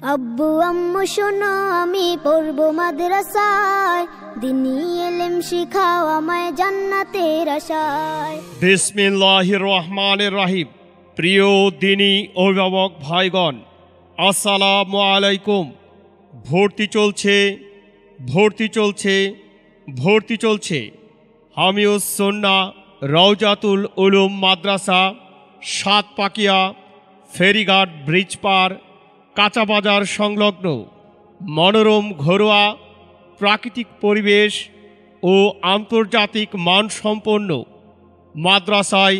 আব্বু আম্মু শোনো, আমি পড়বো মাদ্রাসায়, দিনী ইলম শিখাও আমায় জান্নাতের আশায়। বিসমিল্লাহির রহমানির রহিম। প্রিয় দিনী অভিভাবক ভাইগণ, আসসালামু আলাইকুম। ভর্তি চলছে হামিউস সুন্নাহ রওজাতুল উলুম মাদ্রাসা, সাতপাকিয়া, ফেরিঘাট ব্রিজ পার, কাঁচা বাজার সংলগ্ন। মনোরম ঘরোয়া প্রাকৃতিক পরিবেশ ও আন্তর্জাতিক মানসম্পন্ন মাদ্রাসায়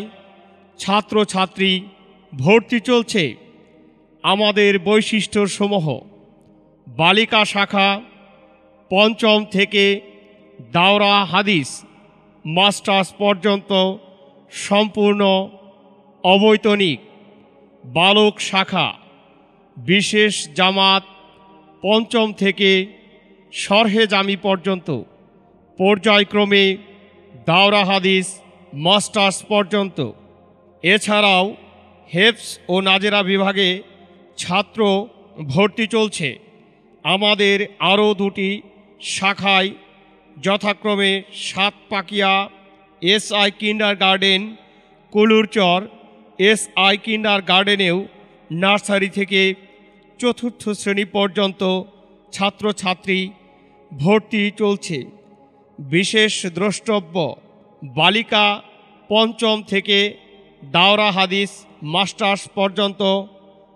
ছাত্রছাত্রী ভর্তি চলছে। আমাদের বৈশিষ্ট্যসমূহ: বালিকা শাখা পঞ্চম থেকে দাওরা হাদিস মাস্টার্স পর্যন্ত সম্পূর্ণ অবৈতনিক। বালক শাখা বিশেষ জামাত পঞ্চম থেকে শরহে জামি পর্যন্ত, পর্যায়ক্রমে দাওরা হাদিস মাস্টার্স পর্যন্ত। এছাড়াও হেফজ ও নাজেরা বিভাগে ছাত্র ভর্তি চলছে। আমাদের আরও দুটি শাখায় যথাক্রমে সাতপাকিয়া এসআই কিন্ডার গার্ডেন, কুলুরচর এসআই কিন্ডার গার্ডেনেও নার্সারি থেকে চতুর্থ শ্রেণী পর্যন্ত ছাত্রছাত্রী ভর্তি চলছে। বিশেষ দ্রষ্টব্য: বালিকা পঞ্চম থেকে দাওরা হাদিস মাস্টার্স পর্যন্ত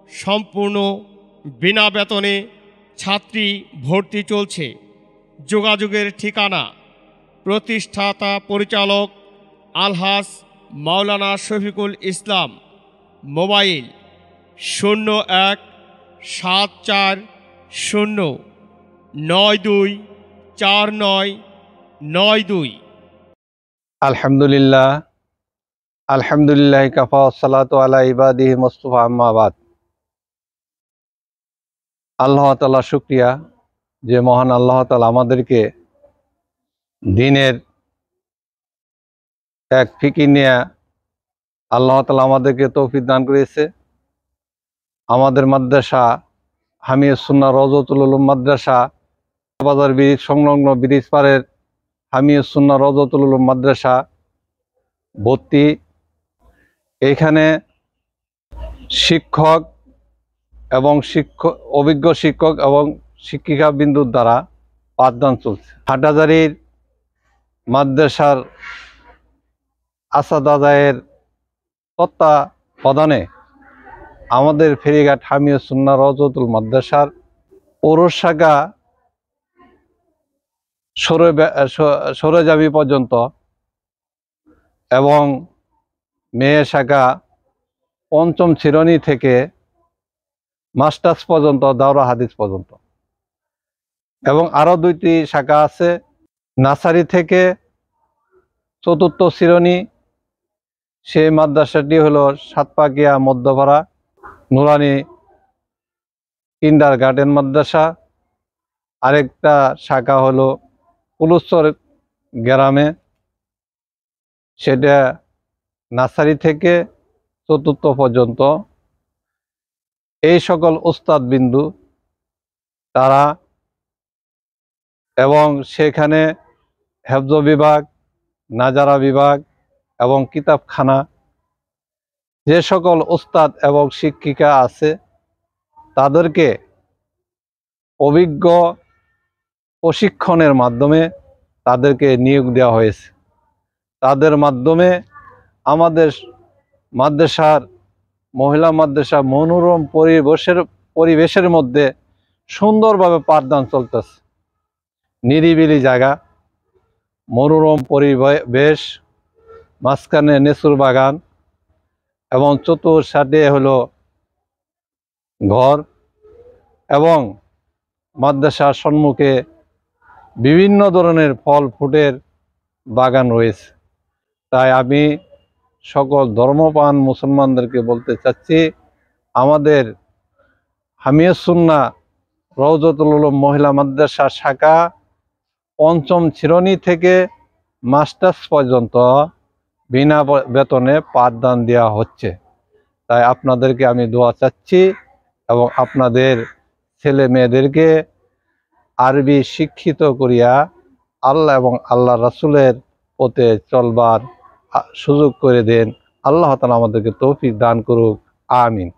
সম্পূর্ণ বিনা বেতনে ছাত্রী ভর্তি চলছে। যোগাযোগের ঠিকানা: প্রতিষ্ঠাতা পরিচালক আলহাজ মাওলানা শফিকুল ইসলাম, মোবাইল 01-740-924992। আলহামদুলিল্লাহ কাফা ওয়াসসালাতু আলা ইবাদিহি মুস্তাফা, আম্মা বাদ। আল্লাহ তাআলা শুকরিয়া যে মহান আল্লাহ তাআলা আমাদেরকে দ্বীনের এক ফিকির নিয়ে আল্লাহ তাআলা আমাদেরকে তৌফিক দান করেছে। আমাদের মাদ্রাসা হামিউস সুন্নাহ রওজাতুল উলুম মাদ্রাসা, বাজার ব্রিজ সংলগ্ন ব্রিজ পারের হামিউস সুন্নাহ রওজাতুল উলুম মাদ্রাসা ভর্তি। এখানে শিক্ষক এবং অভিজ্ঞ শিক্ষক এবং শিক্ষিকা বিন্দুর দ্বারা পাঠদান চলছে। হাটহাজারীর মাদ্রাসার আসাদাজায়ের তত্ত্বাবধানে আমাদের ফেরিঘাট হামিউস সুন্নাহ রওজাতুল মাদ্রাসার পুরুষ শাখা শরহে জামি পর্যন্ত এবং মেয়ে শাখা পঞ্চম শ্রেণী থেকে মাস্টার্স পর্যন্ত, দাওরা হাদিস পর্যন্ত। এবং আরও দুইটি শাখা আছে, নার্সারি থেকে চতুর্থ শ্রেণী। সেই মাদ্রাসাটি হলো সাতপাকিয়া মধ্যপাড়া নুরানি কিন্ডার গার্ডেন মাদ্রাসা। আরেকটা শাখা হলো কুলুরচর গ্রামে, সেটা নার্সারি থেকে চতুর্থ পর্যন্ত। এই সকল উস্তাদ বিন্দু তারা, এবং সেখানে হেফজ বিভাগ, নাজারা বিভাগ এবং কিতাবখানা, যে সকল উস্তাদ এবং শিক্ষিকা আছে তাদেরকে অভিজ্ঞ প্রশিক্ষণের মাধ্যমে তাদেরকে নিয়োগ দেওয়া হয়েছে। তাদের মাধ্যমে আমাদের মাদ্রাসার মহিলা মাদ্রাসা মনোরম পরিবেশের মধ্যে সুন্দরভাবে পাঠদান চলতেছে। নিরিবিলি জায়গা, মনোরম পরিবেশ, মাঝখানে নেসুর বাগান এবং চতুর্সাইডে হলো ঘর, এবং মাদ্রাসার সম্মুখে বিভিন্ন ধরনের ফল ফুটের বাগান রয়েছে। তাই আমি সকল ধর্মপ্রাণ মুসলমানদেরকে বলতে চাচ্ছি, আমাদের হামিউস সুন্নাহ রওজাতুল উলুম মহিলা মাদ্রাসা শাখা পঞ্চম শ্রেণী থেকে মাস্টার্স পর্যন্ত বিনা বেতনে পাঠদান দেওয়া হচ্ছে। তাই আপনাদেরকে আমি দোয়া চাচ্ছি এবং আপনাদের ছেলে মেয়েদেরকে আরবি শিক্ষিত করিয়া আল্লাহ এবং আল্লাহ রাসূলের পথে চলবার সুযোগ করে দেন। আল্লাহ তাআলা আমাদেরকে তৌফিক দান করুক। আমিন।